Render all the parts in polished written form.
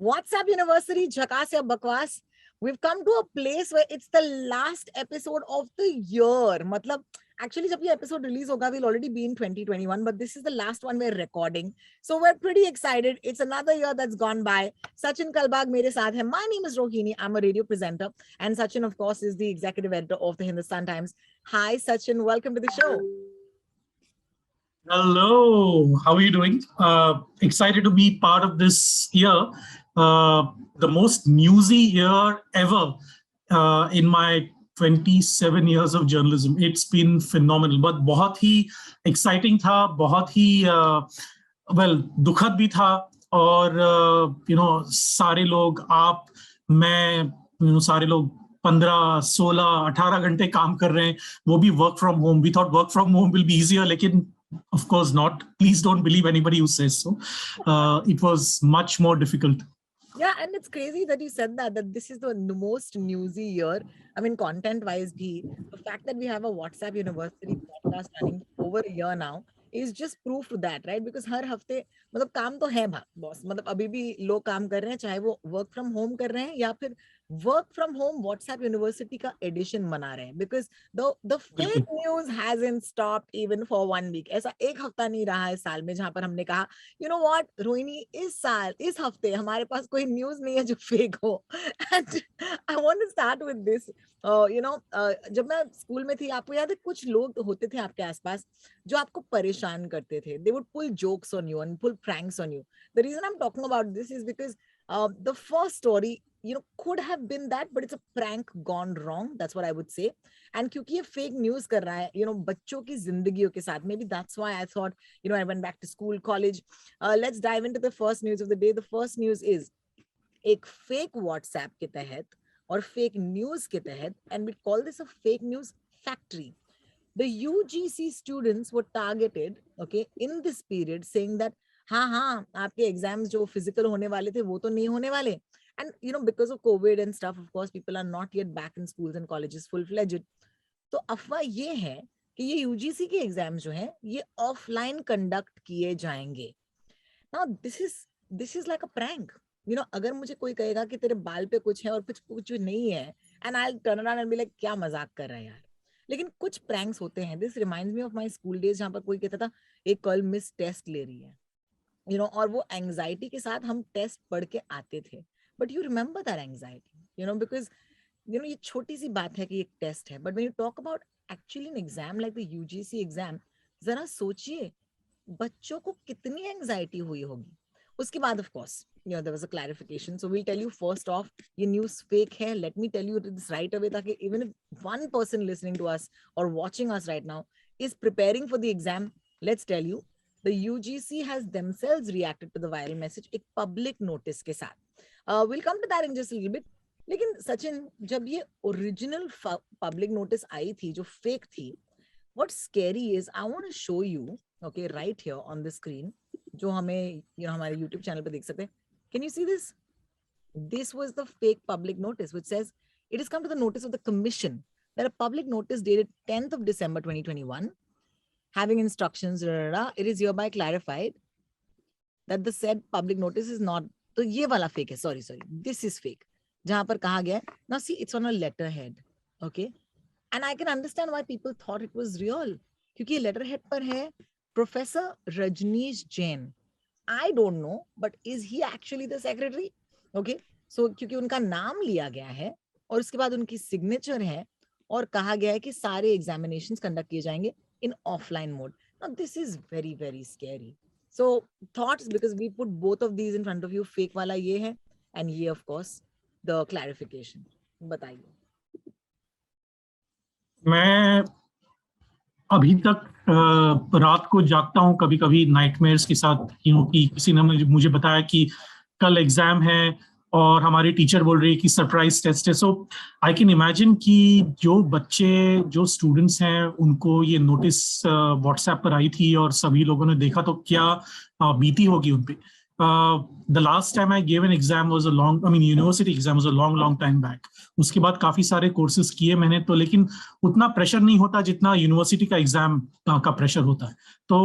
What's up, University? Jhakas ya bakwas. We've come to a place where it's the last episode of the year. मतलब actually जब ये episode release होगा, we'll already be in 2021, but this is the last one we're recording. So we're pretty excited. It's another year that's gone by. Sachin Kalbag मेरे साथ है. My name is Rohini. I'm a radio presenter, and Sachin, of course, is the executive editor of the Hindustan Times. Hi, Sachin. Welcome to the show. Hello, how are you doing? Excited to be part of this year, the most newsy year ever in my 27 years of journalism. It's been phenomenal, but बहुत ही exciting था, बहुत ही दुखद भी था, और सारे लोग, आप, मैं, सारे लोग 15, 16, 18 घंटे काम कर रहे हैं, वो भी work from home. We thought work from home will be easier, लेकिन of course not. Please don't believe anybody who says so. It was much more difficult. Yeah, and it's crazy that you said that this is the most newsy year. I mean, content-wise, the fact that we have a WhatsApp University podcast running over a year now is just proof to that, right? Because हर हफ्ते मतलब काम तो है boss, मतलब अभी भी लोग काम कर रहे हैं, चाहे वो वर्क फ्रॉम होम कर रहे हैं या फिर work from home WhatsApp university का एडिशन मना रहे हैं, because the fake news hasn't stopped even for 1 week. ऐसा एक हफ्ता नहीं रहा है साल में जहां पर हमने कहा यू नो व्हाट रोहिणी, इस हफ्ते हमारे पास कोई न्यूज नहीं है जो फेक हो. And I want to start with this. जब मैं स्कूल में थी, आपको याद है कुछ लोग होते थे आपके आसपास जो आपको परेशान करते थे. They would pull jokes on you and pull pranks on you. The reason I am talking about this is because the first story could have been that, but it's a prank gone wrong. That's what I would say. And क्योंकि ये fake news कर रहा है बच्चों की जिंदगियों के साथ, maybe that's why I thought I went back to school, college. Let's dive into the first news of the day. The first news is एक fake WhatsApp के तहत और fake news के तहत, and we call this a fake news factory. The UGC students were targeted, okay, in this period, saying that हाँ आपके exams जो physical होने वाले थे वो तो नहीं होने वाले. And because of Covid and stuff, of course people are not yet back in schools and colleges full fledged. तो अफवाह ये है कि ये यूजीसी के एग्जाम्स जो हैं ये ऑफलाइन कंडक्ट किए जाएंगे. Now this is like a prank. अगर मुझे कोई कहेगा कि तेरे बाल पे कुछ है और कुछ नहीं है, and I will turn around and be like क्या मजाक कर रहा है यार. लेकिन कुछ प्रैंक्स होते हैं. This reminds me of my school days, जहां पर कोई कहता था एक कल मिस टेस्ट ले रही है, और वो एंजाइटी के साथ हम टेस्ट पढ़ के आते थे. But you remember that anxiety, because ये छोटी सी बात है कि एक टेस्ट है, but when you talk about actually an exam like the UGC exam, जरा सोचिए बच्चों को कितनी एंजाइटी हुई होगी. उसके बाद of course there was a clarification. So we'll tell you first off, ये news fake है. Let me tell you this right away, ताकि even if one person listening to us or watching us right now is preparing for the exam, let's tell you, the UGC has themselves reacted to the viral message एक public notice के साथ. We'll come to that in just a little bit. लेकिन सचिन, जब ये original public notice आई थी जो fake थी, what's scary is I want to show you, okay, right here on the screen, जो हमें हमारे YouTube channel पे देख सकते हैं. Can you see this? This was the fake public notice which says it has come to the notice of the commission that a public notice dated 10th of December 2021 having instructions, it is hereby clarified that the said public notice is not. तो ये वाला fake है. Sorry, this is fake. जहां पर कहा गया है, now see it's on a letterhead, okay, and I can understand why people thought it was real, क्योंकि ये letterhead पर है Professor Rajneesh Jain. I don't know, but is he actually the secretary? Okay, so क्योंकि उनका नाम लिया गया है और उसके बाद उनकी सिग्नेचर है और कहा गया है कि सारे एग्जामिनेशंस कंडक्ट किए जाएंगे in offline mode. Now this is very, very scary. So thoughts, because we put both of these in front of you. Fake वाला ये है and ये of course the clarification. बताइए. मैं अभी तक रात को जागता हूँ कभी कभी नाइटमेयर्स के साथ, कि किसी ने मुझे बताया कि कल एग्जाम है और हमारी टीचर बोल रही है कि सरप्राइज टेस्ट है. सो आई कैन इमेजिन कि जो स्टूडेंट्स हैं उनको ये नोटिस व्हाट्सएप पर आई थी और सभी लोगों ने देखा तो क्या बीती होगी उन पे. The last time I gave an exam was university exam was a long time back. उसके बाद काफी सारे कोर्सेज किए मैंने, तो लेकिन उतना प्रेशर नहीं होता जितना यूनिवर्सिटी का एग्जाम का प्रेशर होता है. तो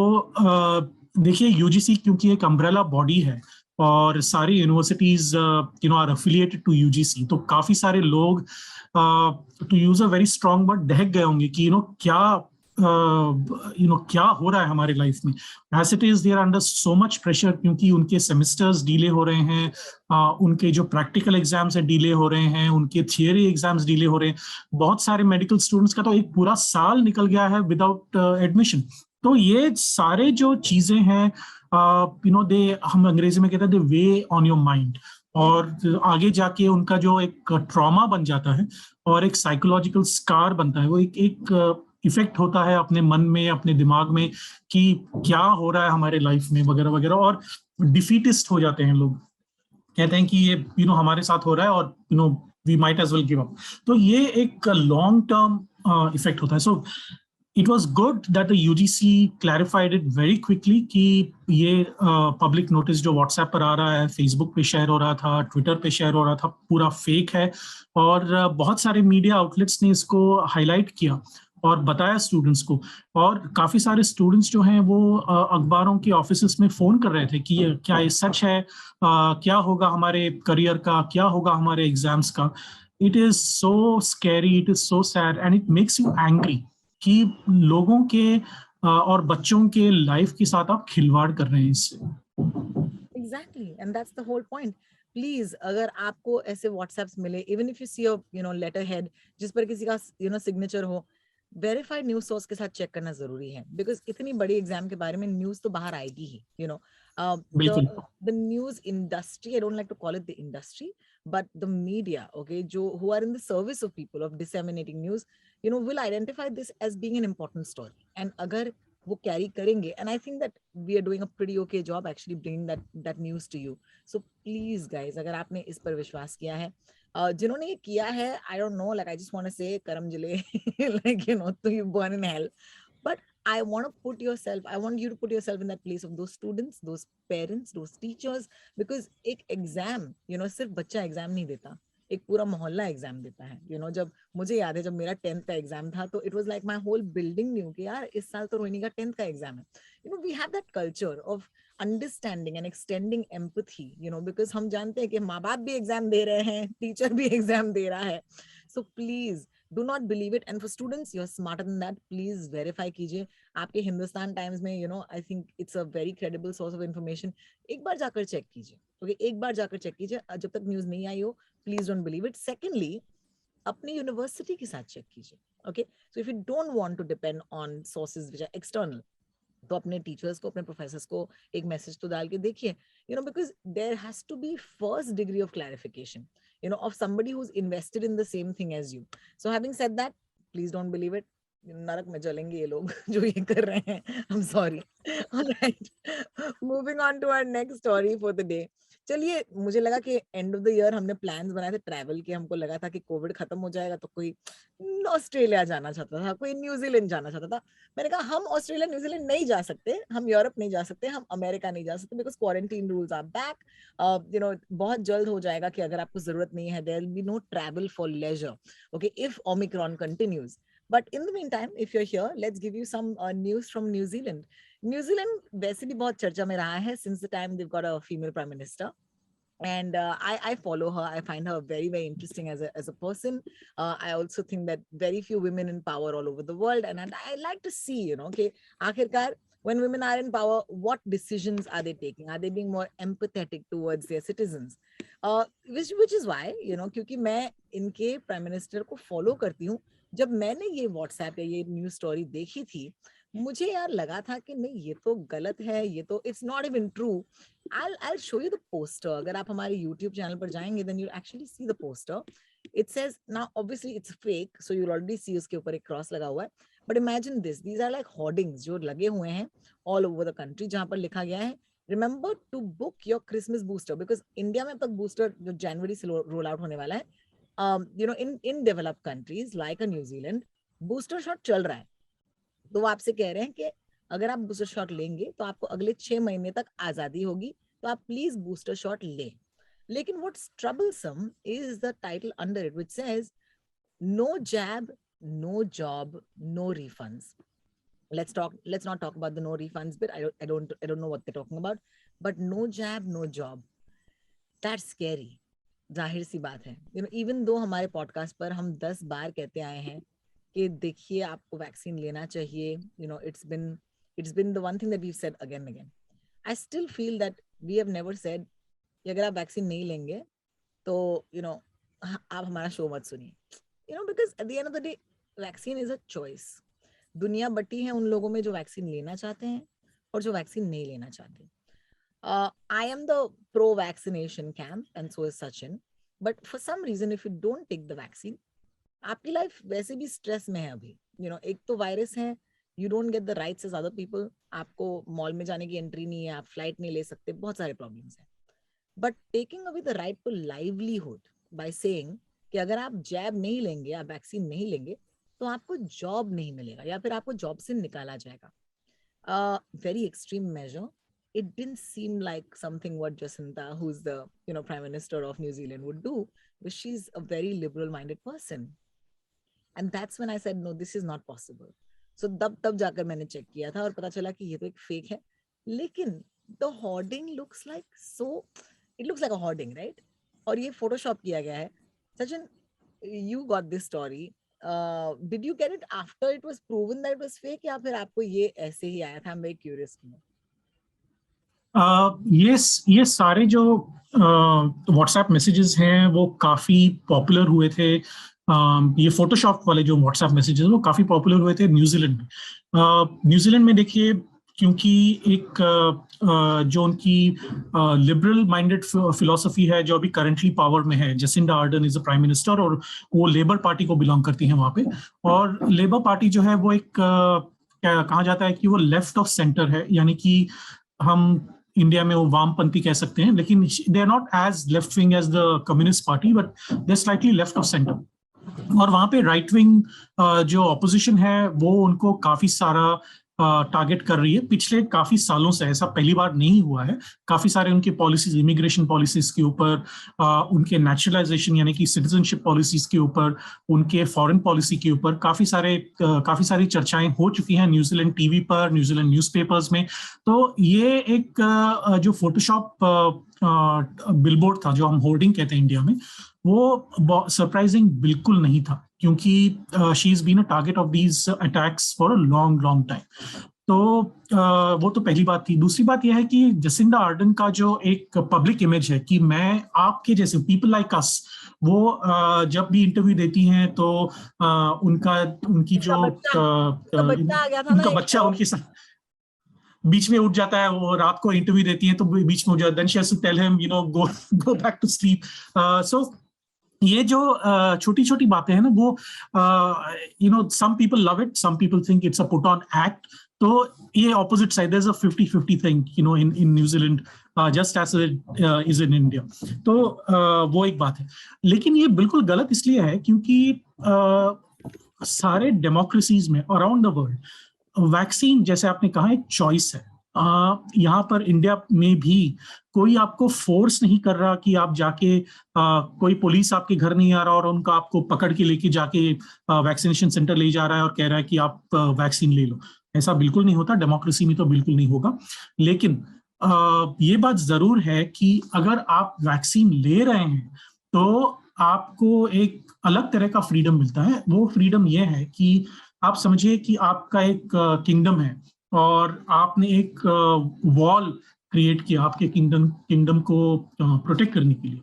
देखिए यूजीसी क्योंकि एक अम्ब्रेला बॉडी है और सारी universities are affiliated to UGC, तो काफी सारे लोग to use a very strong word दहक गए होंगे कि क्या क्या हो रहा है हमारे लाइफ में। As it is they are under so much pressure क्योंकि उनके सेमेस्टर्स डिले हो रहे हैं, उनके जो प्रैक्टिकल एग्जाम्स है डिले हो रहे हैं, उनके थियरी एग्जाम्स डिले हो रहे हैं। बहुत सारे मेडिकल स्टूडेंट्स का तो एक पूरा साल निकल गया है विदाउट एडमिशन। तो ये सारे जो चीजें हैं दे, हम अंग्रेजी में कहते हैं दे वे ऑन योर माइंड, और आगे जाके उनका जो एक ट्रॉमा बन जाता है और एक साइकोलॉजिकल स्कार बनता है, वो एक इफेक्ट होता है अपने मन में, अपने दिमाग में कि क्या हो रहा है हमारे लाइफ में वगैरह वगैरह, और डिफीटिस्ट हो जाते हैं लोग, कहते हैं कि ये हमारे साथ हो रहा है और we might as well give up. तो ये एक लॉन्ग टर्म इफेक्ट होता है। सो it was good that the UGC clarified it very quickly कि ये पब्लिक नोटिस जो व्हाट्सएप पर आ रहा है, फेसबुक पे शेयर हो रहा था, ट्विटर पे शेयर हो रहा था, पूरा फेक है। और बहुत सारे मीडिया आउटलेट्स ने इसको हाईलाइट किया और बताया स्टूडेंट्स को, और काफी सारे स्टूडेंट्स जो हैं वो अखबारों के ऑफिसेस में फोन कर रहे थे कि ये क्या ये सच है, क्या होगा हमारे करियर का, क्या होगा हमारे एग्जाम्स का। It is so scary, it is so sad and it makes you angry कि लोगों के और बच्चों के लाइफ के साथ आप खिलवाड़ कर रहे हैं इससे। Exactly, and that's the whole point. Please, अगर आपको ऐसे WhatsApps मिले, even if you see a letter head जिस पर किसी का signature हो, वेरीफाइड न्यूज सोर्स के साथ चेक करना जरूरी है, बिकॉज इतनी बड़ी एग्जाम के बारे में न्यूज तो बाहर आएगी ही, बिल्कुल the news industry, I don't like to call it the industry, but the media, okay, who are in the service of people, of disseminating news, will identify this as being an important story, and agar वो carry करेंगे, and I think that we are doing a pretty okay job actually bringing that news to you. So please guys, अगर आपने इस पर विश्वास किया है, जिन्होंने ये किया है, I don't know, like I just want to say करम जिले like तो you burn in hell, but I want you to put yourself in that place of those students, those parents, those teachers, because एक exam सिर्फ बच्चा exam नहीं देता, एक पूरा मोहल्ला एग्जाम देता है। जब मुझे याद है जब मेरा 10th का एग्जाम था, तो it was like my whole building knew कि यार इस साल तो रोहिणी का 10th का एग्जाम है। We have that culture of understanding and extending empathy, because हम जानते हैं कि माँ बाप भी एग्जाम दे रहे हैं, टीचर भी एग्जाम दे रहा है। So please do not believe it, and for students you're smarter than that, please verify कीजिए। आपके हिंदुस्तान टाइम्स में I think it's a very credible source of information, एक बार जाकर चेक कीजिए, ओके, एक बार जाकर चेक कीजिए, जब तक न्यूज नहीं आई हो please don't believe it. Secondly, अपनी यूनिवर्सिटी के साथ चेक कीजिए, okay. So if you don't want to depend on sources which are external, तो अपने टीचर्स को, अपने प्रोफेसर्स को एक मैसेज तो डाल के देखिए, because there has to be first degree of clarification, of somebody who's invested in the same thing as you. So having said that, please don't believe it. नरक में जलेंगे ये लोग जो ये कर रहे हैं। I'm sorry. All right. Moving on to our next story for the day. चलिए, मुझे लगा कि एंड ऑफ द ईयर हमने प्लान्स बनाए थे ट्रैवल के, हमको लगा था कि कोविड खत्म हो जाएगा तो कोई ऑस्ट्रेलिया जाना चाहता था, कोई न्यूजीलैंड जाना चाहता था। मैंने कहा हम ऑस्ट्रेलिया न्यूजीलैंड नहीं जा सकते, हम यूरोप नहीं जा सकते, हम अमेरिका नहीं जा सकते, because quarantine rules are back. बहुत जल्द हो जाएगा कि अगर आपको जरूरत नहीं है, there will be no travel for leisure, okay, if Omicron continues. But in the mean time, if you are here, let's give you some news from New Zealand. New Zealand वैसे भी बहुत चर्चा में रहा है since the time they've got a female prime minister, and I follow her. I find her very, very interesting as a person. I also think that very few women in power all over the world, and I like to see, okay, आखिरकार when women are in power, what decisions are they taking? Are they being more empathetic towards their citizens? Which is why, क्योंकि मैं इनके prime minister को follow करती हूँ, जब मैंने ये व्हाट्सएप या ये न्यूज स्टोरी देखी थी, मुझे यार लगा था कि नहीं, ये तो गलत है, ये तो it's not even true. I'll show you the poster. अगर आप हमारे YouTube चैनल पर जाएंगे, then you'll actually see the poster. It says, now obviously it's fake, so you'll already see उसके ऊपर एक क्रॉस लगा हुआ है, but imagine this, these are like hoardings जो लगे हुए हैं all over the country, जहाँ पर लिखा गया है, remember to book your Christmas booster, because India में अब तक बूस्टर जो जनवरी से रोल आउट होने वाला है, in developed countries like a New Zealand, booster shot चल रहा है। तो वो आपसे कह रहे हैं कि अगर आप बूस्टर शॉट लेंगे तो आपको अगले 6 महीने तक आजादी होगी, तो आप प्लीज बूस्टर शॉट लें। लेकिन what's troublesome is the title under it, which says no jab, no job, no refunds. let's not talk about the no refunds bit. I don't know what they're talking about. But no jab, no job. That's scary. जाहिर सी बात है, even though हमारे podcast पर हम 10 बार कहते आए हैं कि देखिए आपको वैक्सीन लेना चाहिए, it's been the one thing that we've said again and again. I still feel that we have never said कि अगर आप वैक्सीन नहीं लेंगे तो आप हमारा शो मत सुनिए, because at the end of the day vaccine is a choice. दुनिया बटी है उन लोगों में जो वैक्सीन लेना चाहते हैं और जो वैक्सीन नहीं लेना चाहते. I am the pro-vaccination camp and so is Sachin. But for some reason, if you don't take the vaccine, आपकी लाइफ वैसे भी स्ट्रेस में है अभी. एक तो वायरस है, you don't get the rights as other people. आपको मॉल में जाने की एंट्री नहीं है, आप फ्लाइट नहीं ले सकते, बहुत सारे प्रॉब्लम्स हैं. But taking away the right to livelihood by saying कि अगर आप जैब नहीं लेंगे, आप वैक्सीन नहीं लेंगे, तो आपको जॉब नहीं मिलेगा या फिर आपको जॉब से निकाला जाएगा. Very extreme measure. It didn't seem like something what Jacinta, who's the Prime Minister of New Zealand, would do, but she's a very liberal-minded person. And that's when I said, no, this is not possible. So तब जाकर मैंने check किया था और पता चला कि ये तो एक फेक है. लेकिन the hoarding looks like a hoarding, right? और ये फोटोशॉप किया गया है. Sachin, you got this story. Did you get it after it was proven that it was fake या फिर आपको ये ऐसे ही आया था? I'm very curious to know. ये सारे जो व्हाट्सएप मैसेजेस हैं वो काफी पॉपुलर हुए थे. ये फोटोशॉप वाले जो व्हाट्सएप मैसेजेस वो काफी पॉपुलर हुए थे न्यूजीलैंड में. न्यूजीलैंड में देखिए, क्योंकि एक जो उनकी लिबरल माइंडेड फिलोसफी है जो अभी करंटली पावर में है, Jacinda Ardern is the prime minister और वो लेबर पार्टी को बिलोंग करती है वहां पे. और लेबर पार्टी जो है वो एक कहा जाता है कि वो लेफ्ट ऑफ सेंटर है, यानी कि हम इंडिया में वो वामपंथी कह सकते हैं, लेकिन they are not as left wing as the communist party, but they slightly left of centre. और वहां पे राइट विंग जो ऑपोजिशन है वो उनको काफी सारा टारगेट कर रही है पिछले काफी सालों से. ऐसा पहली बार नहीं हुआ है. काफी सारे उनके पॉलिसीज, इमिग्रेशन पॉलिसीज के ऊपर, उनके नेचुरलाइजेशन यानी कि सिटीजनशिप पॉलिसीज के ऊपर, उनके फॉरेन पॉलिसी के ऊपर काफी सारी चर्चाएं हो चुकी हैं न्यूजीलैंड टीवी पर, न्यूजीलैंड न्यूज़पेपर्स में. तो ये एक जो फोटोशॉप बिलबोर्ड था, जो हम होर्डिंग कहते हैं इंडिया में, वो सरप्राइजिंग बिल्कुल नहीं था, क्योंकि she is been a target of these attacks for a long time. तो वो तो पहली बात थी. दूसरी बात यह है कि जसिंडा आर्डन का जो एक पब्लिक इमेज है कि मैं आपके जैसे पीपल लाइक अस, वो जब भी इंटरव्यू देती हैं तो उनकी जो उनका बच्चा उनके साथ बीच में उठ जाता है, वो रात को इंटरव्यू देती है तो बीच में उठ जाता है, then she has to tell him go back to sleep. So ये जो छोटी छोटी बातें हैं ना, वो some people love it, some people think it's a put on act. तो ये opposite side, there's a 50-50 thing in New Zealand, just as it is in India. तो वो एक बात है. लेकिन ये बिल्कुल गलत इसलिए है क्योंकि सारे डेमोक्रेसीज में अराउंड द वर्ल्ड वैक्सीन, जैसे आपने कहा, एक चॉइस है. यहाँ पर इंडिया में भी कोई आपको फोर्स नहीं कर रहा कि आप जाके कोई पुलिस आपके घर नहीं आ रहा और उनका आपको पकड़ के लेके जाके वैक्सीनेशन सेंटर ले जा रहा है और कह रहा है कि आप वैक्सीन ले लो. ऐसा बिल्कुल नहीं होता. डेमोक्रेसी में तो बिल्कुल नहीं होगा. लेकिन ये बात जरूर है कि अगर आप वैक्सीन ले रहे हैं तो आपको एक अलग तरह का फ्रीडम मिलता है. वो फ्रीडम ये है कि आप समझिए कि आपका एक किंगडम है और आपने एक वॉल क्रिएट किया आपके किंगडम को प्रोटेक्ट करने के लिए.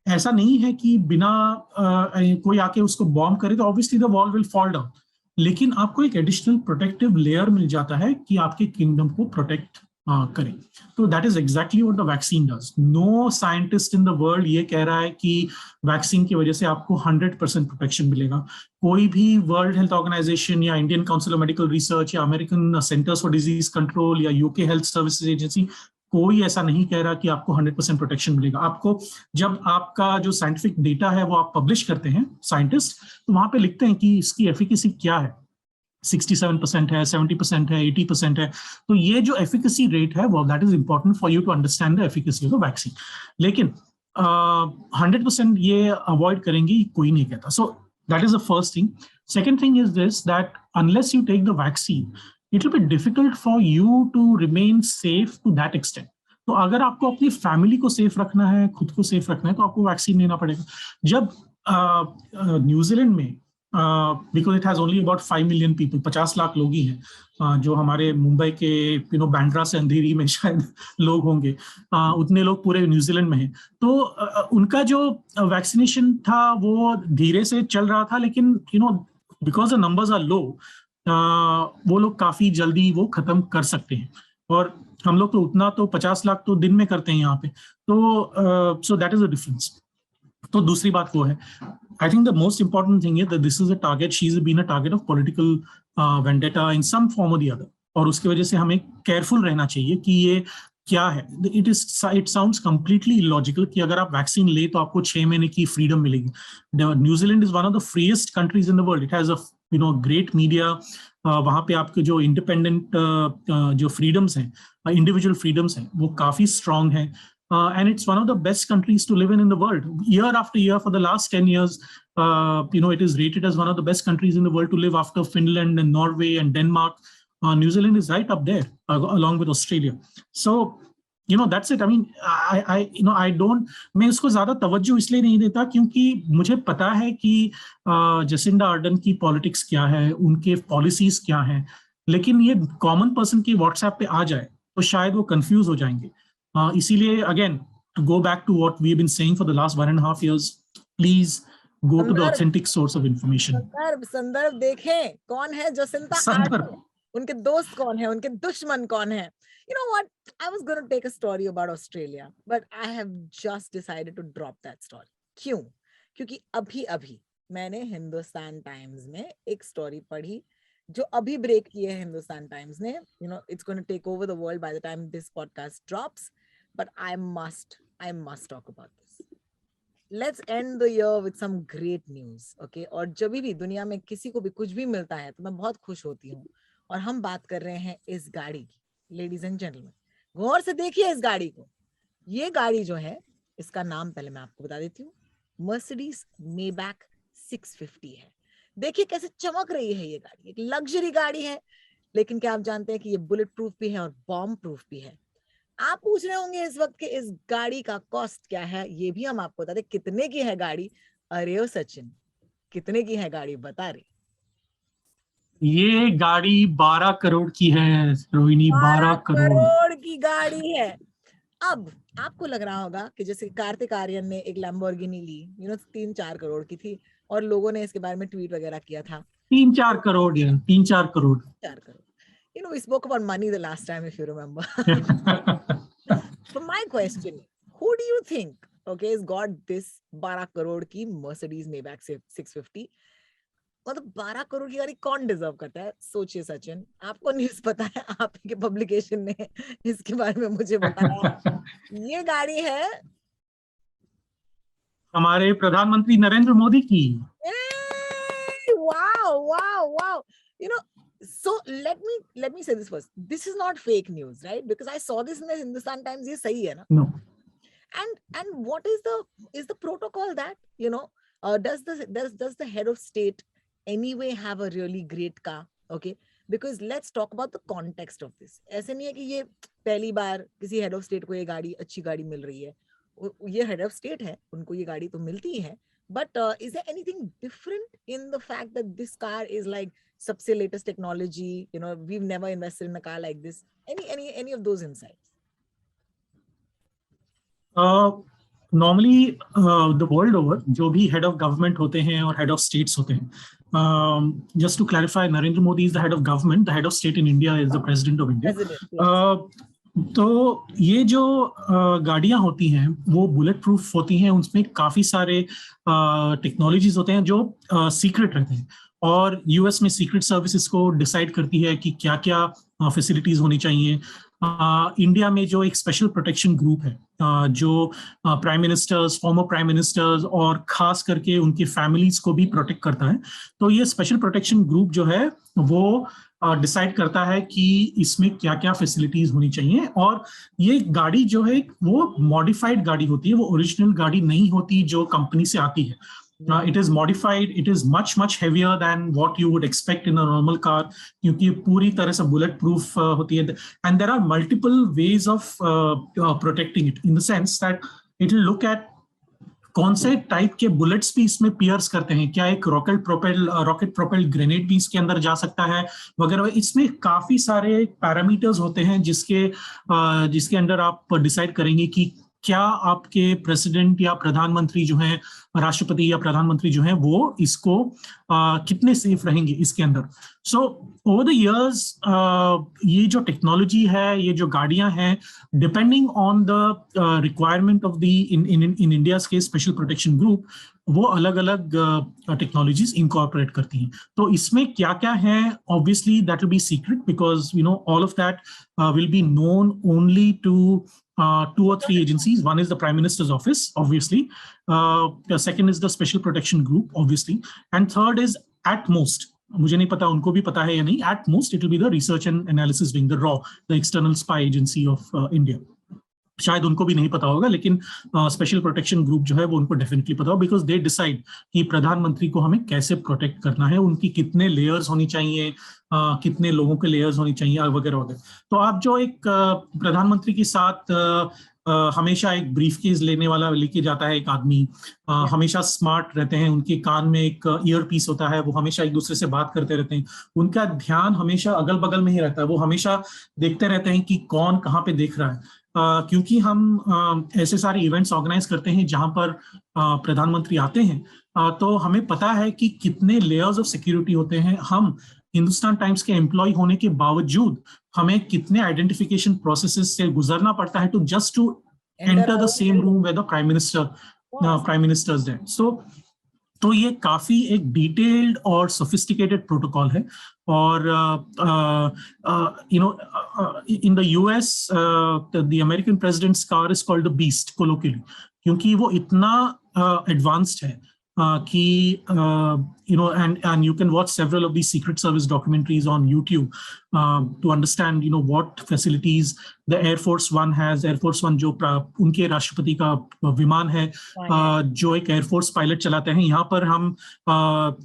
ऐसा नहीं है कि बिना कोई आके उसको बॉम्ब करे तो obviously the wall will fall down, लेकिन आपको एक एडिशनल प्रोटेक्टिव लेयर मिल जाता है कि आपके किंगडम को प्रोटेक्ट करें. तो that is exactly what the vaccine does. No scientist in the world ये कह रहा है कि वैक्सीन की वजह से आपको 100% प्रोटेक्शन मिलेगा. कोई भी वर्ल्ड हेल्थ ऑर्गेनाइजेशन या Indian Council of Medical Research या American Centers for Disease Control या यूके हेल्थ सर्विसेज एजेंसी, कोई ऐसा नहीं कह रहा कि आपको 100% प्रोटेक्शन मिलेगा. आपको जब आपका जो साइंटिफिक डेटा है वो आप पब्लिश करते हैं साइंटिस्ट, तो वहां पे लिखते हैं कि इसकी एफिकेसी क्या है. 67% है, 70% है, 80% है. तो ये जो एफिकेसी रेट है वो that is important for you to understand the efficacy of the vaccine. लेकिन 100% ये अवॉइड करेंगे कोई नहीं कहता. So that is the first thing. Second thing is this, that unless you take the vaccine, it will be difficult for you to remain safe to that extent. तो अगर आपको अपनी फैमिली को सेफ रखना है, खुद को सेफ रखना है, तो आपको वैक्सीन लेना पड़ेगा. जब न्यूजीलैंड में because it has only about 5 million people, 50 lakh लोग ही हैं, जो हमारे मुंबई के बांद्रा से अंधेरी में शायद लोग होंगे, उतने लोग पूरे न्यूजीलैंड में हैं. तो उनका जो वैक्सीनेशन था वो धीरे से चल रहा था, लेकिन बिकॉज द नंबर्स आर लो, वो लोग काफी जल्दी वो खत्म कर सकते हैं. और हम लोग तो उतना तो 50 लाख तो दिन में करते हैं यहाँ पे. तो सो दैट इज द डिफरेंस. तो दूसरी बात वो है, I think the most important thing is that this is a target. She's been a target of political vendetta in some form or the other. और उसकी वजह से हमें केयरफुल रहना चाहिए कि ये क्या है. It sounds completely illogical कि अगर आप वैक्सीन ले तो आपको 6 महीने की फ्रीडम मिलेगी. New Zealand is one of the freest countries in the world. It has a great media. वहाँ पे आपके जो इंडिपेंडेंट जो फ्रीडम्स हैं, इंडिविजुअल फ्रीडम्स हैं, वो काफी स्ट्रांग हैं. And it's one of the best countries to live in the world. Year after year, for the last 10 years, it is rated as one of the best countries in the world to live after Finland and Norway and Denmark. New Zealand is right up there, along with Australia. So, that's it. I mean, I don't, मैं उसको ज़्यादा तवज्जो इसलिए नहीं देता क्योंकि मुझे पता है कि जसिंडा आर्डन की पॉलिटिक्स क्या है, उनके पॉलिसीज क्या हैं. लेकिन ये कॉमन पर्सन की व्हाट्सएप पे आ जाए तो शायद वो कंफ्यूज हो जाएंगे. इसीलिए again to go back to what we've been saying for the last 1.5 years, please go to the authentic source of information. संदर्भ देखें, कौन है जसिंता आर्डन, उनके दोस्त कौन है, उनके दुश्मन कौन है. You know what? I was going to take a story about Australia, but I have just decided to drop that story. क्यों? क्योंकि अभी मैंने हिंदुस्तान टाइम्स में एक स्टोरी पढ़ी जो अभी ब्रेक की है हिंदुस्तान टाइम्स ने. It's going to take over the world by the time this podcast drops. But I must talk about this. Let's end the year with some great news, okay? और जब भी दुनिया में किसी को भी कुछ भी मिलता है तो मैं बहुत खुश होती हूँ. और हम बात कर रहे हैं इस गाड़ी की. लेडीज एंड जेंटलमैन, गौर से देखिए इस गाड़ी को. ये गाड़ी जो है, इसका नाम पहले मैं आपको बता देती हूँ. मर्सिडीज मेबैक 650 है. देखिए कैसे चमक रही है ये गाड़ी. एक लग्जरी गाड़ी है, लेकिन क्या आप जानते हैं कि ये बुलेट प्रूफ भी है और बॉम्ब प्रूफ भी है. आप पूछ रहे होंगे इस वक्त कि इस गाड़ी का कॉस्ट क्या है. ये भी हम आपको बता दें. कितने की है गाड़ी? अरे ओ सचिन, कितने की है गाड़ी, बता रहे. ये गाड़ी 12 करोड़ की है रोहिणी. 12 करोड़ की गाड़ी है. अब आपको लग रहा होगा कि जैसे कार्तिक आर्यन ने एक लैम्बोर्गिनी ली, 3-4 करोड़ की थी, और लोगों ने इसके बारे में ट्वीट वगैरह किया था. 3-4 करोड़ या 3-4 crore. 4 crore. We spoke about money the last time, if you remember. So my question, who do you think, okay, has got this 12 crore की Mercedes Maybach 650? मतलब 12 करोड़ की गाड़ी कौन डिजर्व करता है? सोचिए सचिन, आपको न्यूज़ पता है, आपके पब्लिकेशन ने इसके बारे में मुझे बताया. ये गाड़ी है हमारे प्रधानमंत्री नरेंद्र मोदी की. Wow. So let me say this first. This is not fake news, right? Because I saw this in the Hindustan Times. ये सही है ना? No. And what is the protocol that does the head of state anyway have a really great car? Okay, because let's talk about the context of this. ऐसे नहीं है कि ये पहली बार किसी head of state को ये गाड़ी अच्छी गाड़ी मिल रही है. ये head of state है, उनको ये गाड़ी तो मिलती है. But is there anything different in the fact that this car is like सबसे latest technology? We've never invested in a car like this. Any of those insights? Normally, the world over, जो भी head of government होते हैं और head of states होते हैं, just to clarify, Narendra Modi is the head of government. The head of state in India is the president of India. तो ये जो गाड़ियां होती हैं वो बुलेट प्रूफ होती हैं. उसमें काफी सारे टेक्नोलॉजीज होते हैं जो सीक्रेट रहते हैं, और यूएस में सीक्रेट सर्विसेज को डिसाइड करती है कि क्या क्या फैसिलिटीज होनी चाहिए. इंडिया में जो एक स्पेशल प्रोटेक्शन ग्रुप है, जो prime ministers, former prime ministers और खास करके उनकी फैमिलीज को भी प्रोटेक्ट करता है. तो ये स्पेशल प्रोटेक्शन ग्रुप जो है वो डिसाइड करता है कि इसमें क्या क्या फैसिलिटीज होनी चाहिए. और ये गाड़ी जो है वो मॉडिफाइड गाड़ी होती है, वो ओरिजिनल गाड़ी नहीं होती जो कंपनी से आती है. It is modified. It is much heavier than what you would expect in a normal car, क्योंकि पूरी तरह से bullet proof होती है. And there are multiple ways of protecting it, in the sense that it will look at कौन से type के bullets भी इसमें पियर्स करते हैं, क्या एक रॉकेट प्रोपेल्ड ग्रेनेड भी इसके अंदर जा सकता है वगैरह. इसमें काफी सारे पैरामीटर्स होते हैं जिसके अंदर आप डिसाइड करेंगे कि क्या आपके प्रेसिडेंट या प्रधानमंत्री जो हैं, राष्ट्रपति या प्रधानमंत्री जो हैं, वो इसको कितने सेफ रहेंगे इसके अंदर. सो ओवर द इयर्स ये जो टेक्नोलॉजी है, ये जो गाड़ियां हैं, depending on the requirement of the in India's के स्पेशल प्रोटेक्शन ग्रुप, वो अलग अलग टेक्नोलॉजीज इनकॉर्पोरेट करती हैं. तो इसमें क्या क्या है, obviously that will be secret, because you know all of that will be known only to 2 or 3 agencies. One is the Prime Minister's office, obviously. The second is the Special Protection Group, obviously. And third is, at most, मुझे नहीं पता उनको भी पता है या नहीं, at most it will be the Research and Analysis Wing, the RAW, the External Spy Agency of India. शायद उनको भी नहीं पता होगा, लेकिन स्पेशल प्रोटेक्शन ग्रुप जो है वो उनको डेफिनेटली पता हो, बिकॉज दे डिसाइड कि प्रधानमंत्री को हमें कैसे प्रोटेक्ट करना है, उनकी कितने लेयर्स होनी चाहिए, कितने लोगों के लेयर्स होनी चाहिए वगैरह वगैरह. तो आप जो एक प्रधानमंत्री के साथ हमेशा एक ब्रीफ केस लेने वाला लेके जाता है एक आदमी, हमेशा स्मार्ट रहते हैं, उनके कान में एक ईयर पीस होता है, वो हमेशा एक दूसरे से बात करते रहते हैं, उनका ध्यान हमेशा अगल बगल में ही रहता है, वो हमेशा देखते रहते हैं कि कौन कहाँ पे देख रहा है. क्योंकि हम ऐसे सारे इवेंट्स ऑर्गेनाइज करते हैं जहां पर प्रधानमंत्री आते हैं, तो हमें पता है कि कितने लेयर्स ऑफ सिक्योरिटी होते हैं. हम हिंदुस्तान टाइम्स के एम्प्लॉय होने के बावजूद हमें कितने आइडेंटिफिकेशन प्रोसेसेस से गुजरना पड़ता है just to enter the same room where the prime minister's there. तो ये काफी एक डिटेल्ड और सोफिस्टिकेटेड प्रोटोकॉल है. और you know in the US the American president's car is called the beast colloquially, क्योंकि वो इतना एडवांस्ड है कि you know, and you can watch several of these Secret Service documentaries on YouTube to understand, you know, what facilities the Air Force One has. Air Force One जो उनके राष्ट्रपति का विमान है, जो एक एयरफोर्स पायलट चलाते हैं. यहाँ पर हम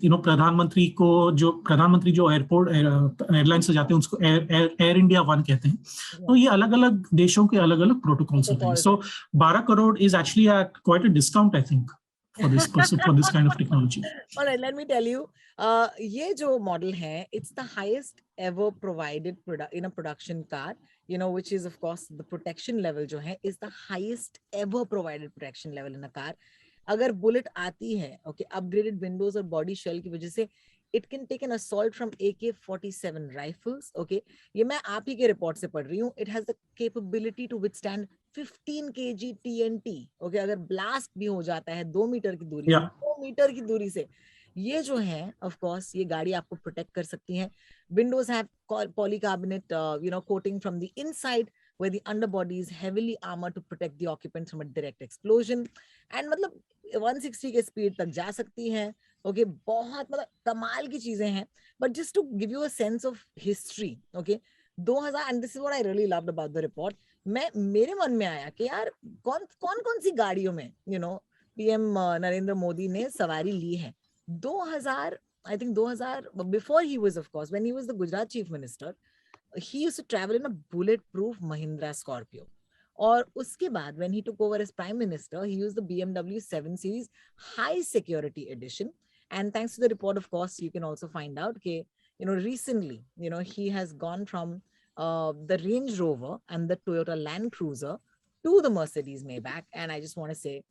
you know, प्रधानमंत्री जो एयरलाइन से जाते हैं उसको एयर इंडिया वन कहते हैं. तो ये अलग अलग देशों के अलग अलग प्रोटोकॉल्स होते हैं. सो 12 crore is actually at quite a discount, I think, for this kind of technology. All right, let me tell you, ये जो model है, it's the highest ever provided in a production car, you know, which is of course the protection level जो है is the highest ever provided protection level in a car. अगर bullet आती है, okay, upgraded windows और body shell की वजह से it can take an assault from AK-47 rifles, okay. ये मैं आप ही के रिपोर्ट से पढ़ रही हूँ. It has the capability to withstand 15 kg TNT, okay. अगर ब्लास्ट भी हो जाता है 2 मीटर की दूरी, 2 मीटर की दूरी से, ये जो है of course ये गाड़ी आपको प्रोटेक्ट कर सकती है. Windows have polycarbonate, you know, coating from the inside, where the underbody is heavily armored to protect the occupants from a direct explosion. And मतलब 160 के स्पीड तक जा सकती है. Okay, बहुत मतलब कमाल की चीजें हैं. But just to give you a sense of history, okay, 2000, and this is what I really loved about the report. मेरे मन में आया कि यार कौन सी गाड़ियों में, you know, PM Narendra Modi ने सवारी ली है. 2000, I think 2000, before he was, of course, when he was the Gujarat Chief Minister, he used to travel in a bulletproof Mahindra Scorpio. और उसके बाद when he took over as Prime Minister, he used the BMW 7 Series High Security Edition. And thanks to the report, of course, you can also find out that, you know, recently, you know, he has gone from the Range Rover and the Toyota Land Cruiser to the Mercedes Maybach. And I just want to say,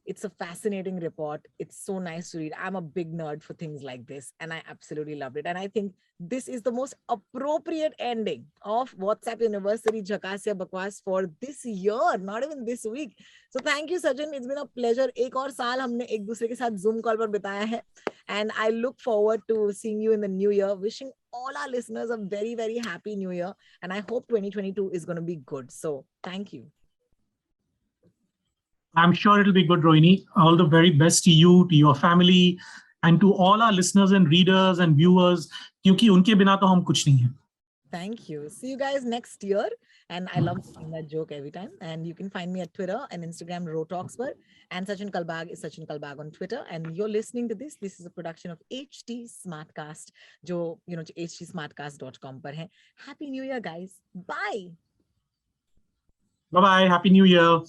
it's a fascinating report. It's so nice to read. I'm a big nerd for things like this, and I absolutely loved it. And I think this is the most appropriate ending of WhatsApp University Jhakasya Bakwas for this year, not even this week. So thank you, Sajjan. It's been a pleasure. एक और साल हमने एक दूसरे के साथ Zoom call पर बिताया है, and I look forward to seeing you in the new year. Wishing all our listeners a very, very happy new year, and I hope 2022 is going to be good. So thank you. I'm sure it'll be good, Rohini. All the very best to you, to your family, and to all our listeners and readers and viewers, क्योंकि उनके बिना तो हम कुछ नहीं हैं. Thank you. See you guys next year. and I love seeing that joke every time. And you can find me at Twitter and Instagram, Rotalksper, and Sachin Kalbag is Sachin Kalbag on Twitter. And you're listening to this. This is a production of HT Smartcast, जो htsmartcast.com पर है. Happy New Year, guys. Bye. Bye bye. Happy New Year.